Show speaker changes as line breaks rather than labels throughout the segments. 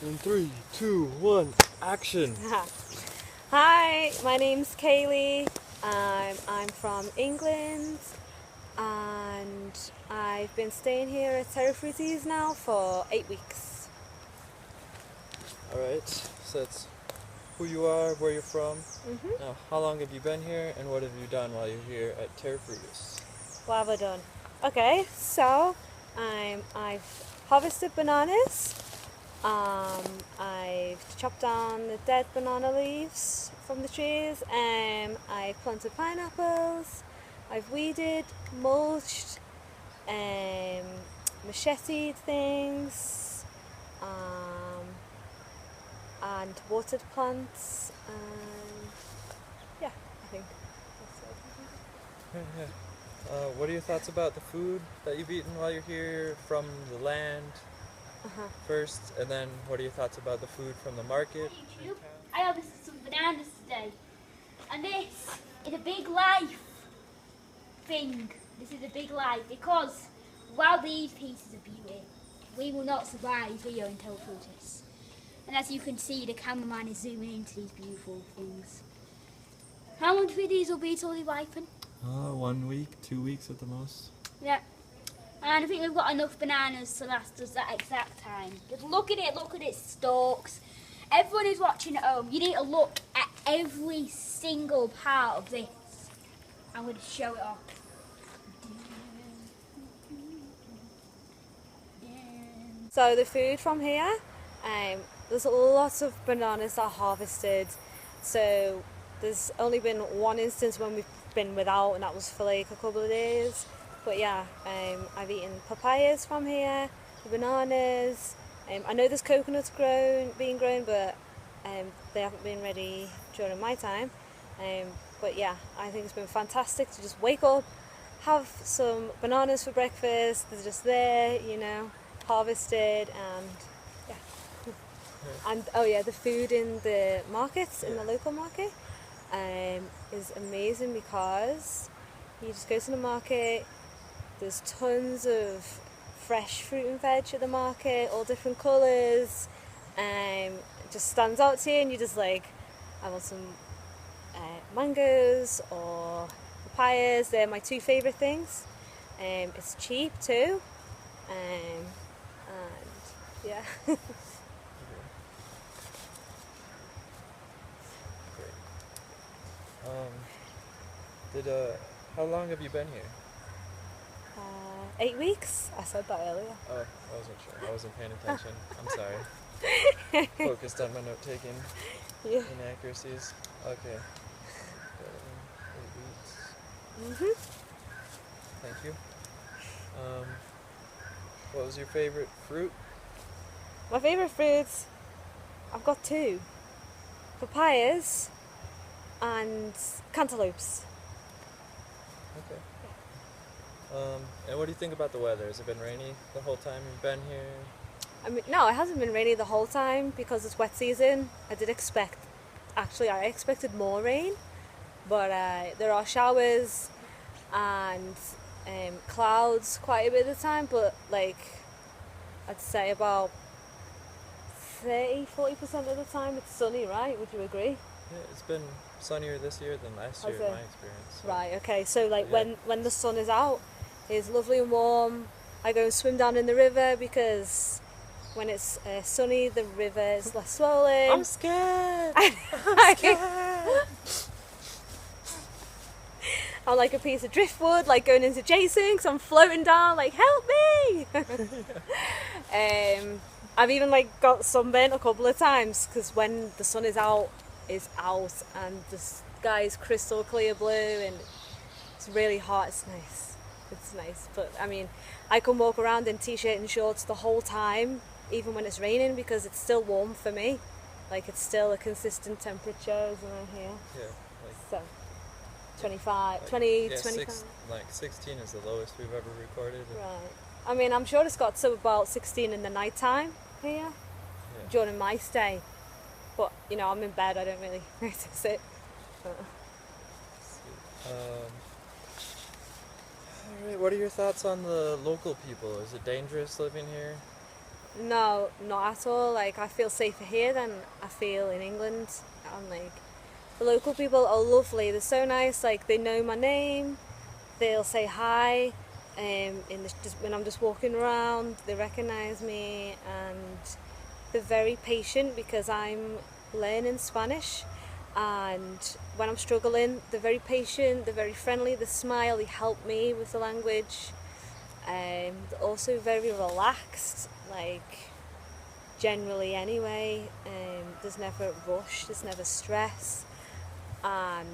In 3, 2, 1, action!
Hi, my name's Kayleigh. I'm from England and I've been staying here at Terra Frutis now for 8 weeks.
Alright, so that's who you are, where you're from. Now, how long have you been here and what have you done while you're here at Terra Frutis?
What have I done? Okay, so I've harvested bananas. I've chopped down the dead banana leaves from the trees. I've planted pineapples. I've weeded, mulched, macheted things, and watered plants. And yeah, I think that's it.
What are your thoughts about the food that you've eaten while you're here from the land first, and then what are your thoughts about the food from the market?
YouTube. I harvested some bananas today, and this is a big life thing. This is a big life because while these pieces of beauty, we will not survive here in Terra Frutis. And as you can see, the cameraman is zooming into these beautiful things. How long do you think these will be till they ripen?
1 week, 2 weeks at the most.
Yeah. And I think we've got enough bananas to last us that exact time. Just look at its stalks. Everyone who's watching at home, you need to look at every single part of this. I'm going to show it off.
So the food from here, there's lots of bananas that are harvested. So there's only been one instance when we've been without, and that was for like a couple of days. But yeah, I've eaten papayas from here, bananas. I know there's coconuts being grown, but they haven't been ready during my time. But yeah, I think it's been fantastic to just wake up, have some bananas for breakfast. They're just there, you know, harvested, and yeah. And oh yeah, the food in the markets, in the local market, is amazing because you just go to the market. There's tons of fresh fruit and veg at the market, all different colours. It just stands out to you, and you're just like, I want some mangoes or papayas. They're my two favourite things. It's cheap too, and yeah.
How long have you been here?
8 weeks? I said that earlier.
Oh, I wasn't sure. I wasn't paying attention. I'm sorry. Focused on my note taking inaccuracies. Okay. 8 weeks. Thank you. What was your favorite fruit?
My favourite fruits, I've got two. Papayas and cantaloupes.
Okay. And what do you think about the weather? Has it been rainy the whole time you've been here?
I mean, no, it hasn't been rainy the whole time because it's wet season. I expected more rain, but there are showers and clouds quite a bit of the time, but like I'd say about 30-40% of the time it's sunny, right? Would you agree?
Yeah, it's been sunnier this year than last year in my experience. So.
Right, okay, so like when the sun is out, it's lovely and warm. I go and swim down in the river because when it's sunny, the river is less swollen.
I'm scared! I'm scared!
I'm like a piece of driftwood, like going into Jason, because I'm floating down, like, help me! I've even like got sunburnt a couple of times because when the sun is out and the sky is crystal clear blue and it's really hot. It's nice, but I mean, I can walk around in t-shirt and shorts the whole time, even when it's raining, because it's still warm for me. Like, it's still a consistent temperature, isn't it, here?
Yeah,
so 25, 25.
16 is the lowest we've ever recorded.
Right. I mean, I'm sure it's got to about 16 in the night time here during my stay. But, you know, I'm in bed, I don't really notice it.
Alright, what are your thoughts on the local people? Is it dangerous living here?
No, not at all. Like, I feel safer here than I feel in England. And like, the local people are lovely. They're so nice. Like, they know my name. They'll say hi. Just when I'm just walking around, they recognise me, and they're very patient because I'm learning Spanish. And when I'm struggling, they're very patient. They're very friendly. They smile. They help me with the language. They're also very relaxed. Like, generally anyway, there's never a rush, there's never stress, and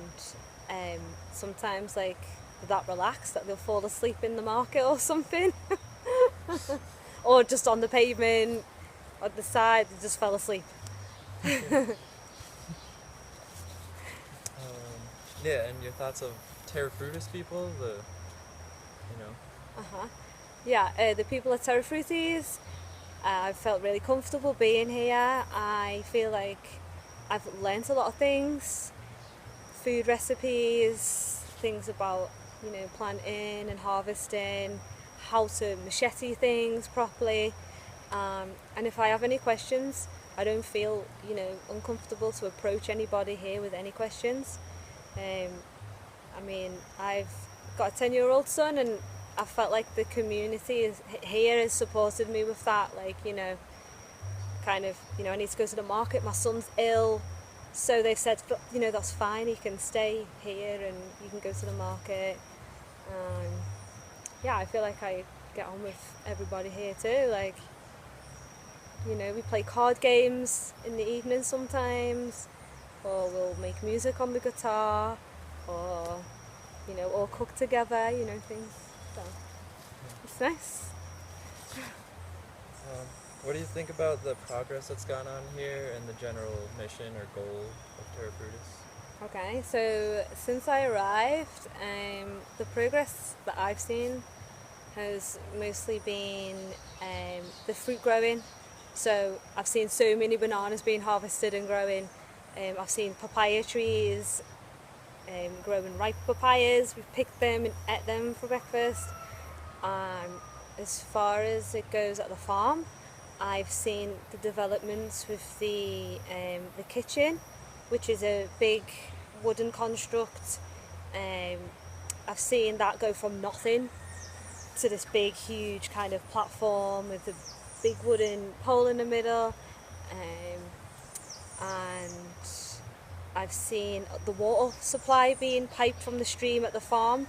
sometimes like they're that relaxed that they'll fall asleep in the market or something, or just on the pavement at the side, they just fell asleep.
Yeah, and your thoughts of Terra Frutis people,
Yeah, the people at Terra Frutis, I've felt really comfortable being here. I feel like I've learnt a lot of things, food recipes, things about, planting and harvesting, how to machete things properly. And if I have any questions, I don't feel, uncomfortable to approach anybody here with any questions. I've got a 10-year-old son, and I felt like the community here has supported me with that. Like, I need to go to the market, my son's ill, so they've said, that's fine, he can stay here and you can go to the market. I feel like I get on with everybody here too. Like, we play card games in the evening sometimes, or we'll make music on the guitar, or, all cook together, things. So, it's nice.
What do you think about the progress that's gone on here and the general mission or goal of Terra Frutis?
Okay, so since I arrived, the progress that I've seen has mostly been the fruit growing. So I've seen so many bananas being harvested and growing. I've seen papaya trees growing ripe papayas. We've picked them and ate them for breakfast. As far as it goes at the farm, I've seen the developments with the kitchen, which is a big wooden construct. I've seen that go from nothing to this big, huge kind of platform with a big wooden pole in the middle. And I've seen the water supply being piped from the stream at the farm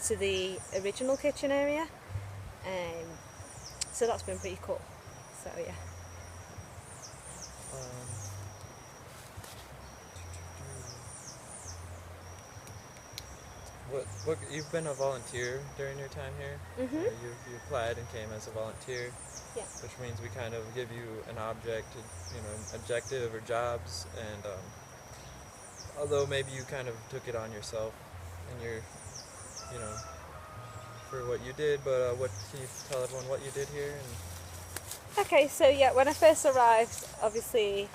to the original kitchen area. So that's been pretty cool. So yeah.
What you've been a volunteer during your time here?
Mm-hmm.
You applied and came as a volunteer.
Yeah.
Which means we kind of give you an objective or jobs, and although maybe you kind of took it on yourself and you're, for what you did, but what can you tell everyone what you did here?
Okay, so yeah, when I first arrived, obviously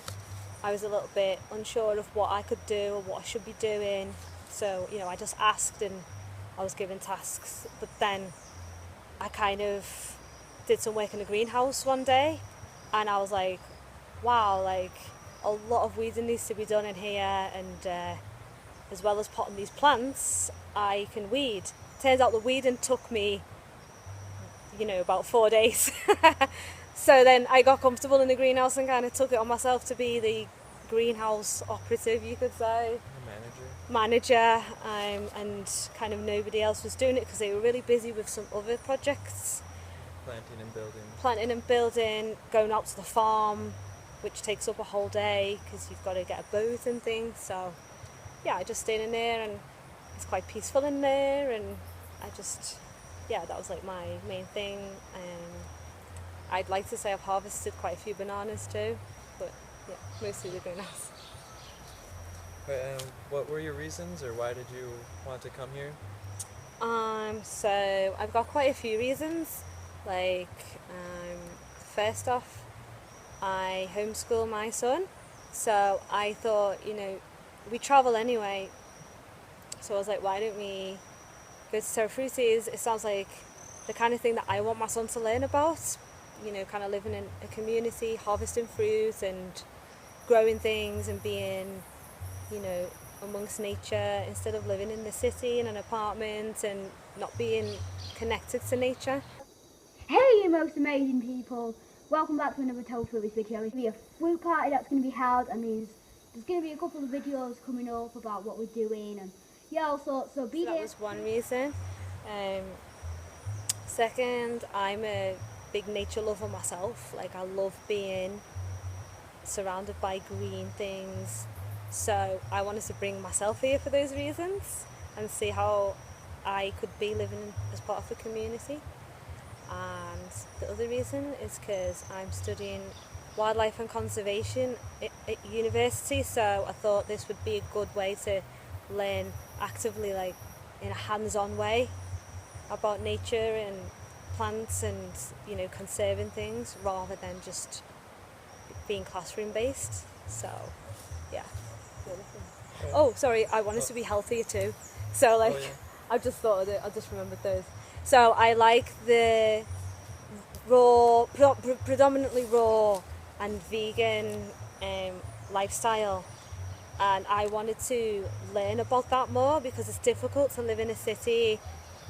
I was a little bit unsure of what I could do or what I should be doing. So, I just asked and I was given tasks. But then I kind of did some work in the greenhouse one day, and I was like, wow, like a lot of weeding needs to be done in here, and as well as potting these plants, I can weed. Turns out the weeding took me, about 4 days. So then I got comfortable in the greenhouse and kind of took it on myself to be the greenhouse operative, you could say. Manager, and kind of nobody else was doing it because they were really busy with some other projects. Planting and building, going out to the farm, which takes up a whole day because you've got to get a boat and things. So yeah, I just stayed in there, and it's quite peaceful in there, and that was like my main thing. I'd like to say I've harvested quite a few bananas too, but yeah, mostly the greenhouse.
What were your reasons, or why did you want to come here?
So I've got quite a few reasons. Like, first off, I homeschool my son, so I thought, we travel anyway, so I was like, why don't we go to Terra Frutis? It sounds like the kind of thing that I want my son to learn about, you know, kind of living in a community, harvesting fruit and growing things and being, you know, amongst nature instead of living in the city in an apartment and not being connected to nature.
Hey, you most amazing people! Welcome back to another Terra Frutis video. It's going to be a fruit party that's going to be held, and there's going to be a couple of videos coming up about what we're doing and yeah, all sorts. So be
That
there.
was one reason. Second, I'm a big nature lover myself. Like, I love being surrounded by green things. So I wanted to bring myself here for those reasons and see how I could be living as part of a community. And the other reason is because I'm studying wildlife and conservation at university, so I thought this would be a good way to learn actively, like in a hands-on way, about nature and plants and, you know, conserving things rather than just being classroom based. So yeah. Oh, sorry, I wanted to be healthier too. So like,
Oh, yeah.
I just thought of it, I just remembered those. So I like the raw, predominantly raw and vegan lifestyle, and I wanted to learn about that more because it's difficult to live in a city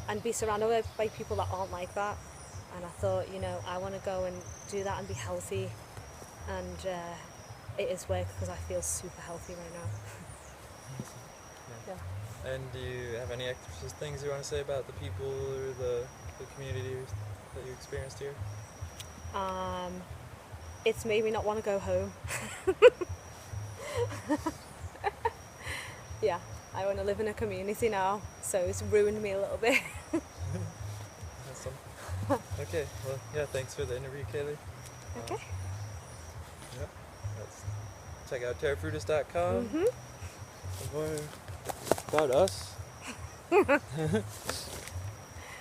and be surrounded by people that aren't like that. And I thought, you know, I want to go and do that and be healthy, and it is work because I feel super healthy right now. Yeah.
And do you have any extra things you want to say about the people or the community that you experienced here?
It's made me not want to go home. Yeah, I want to live in a community now, so it's ruined me a little bit.
Awesome. Okay, well, yeah, thanks for the interview, Kayleigh.
Okay.
Yep. Let's check out terrafrutis.com.
Mhm.
More about us.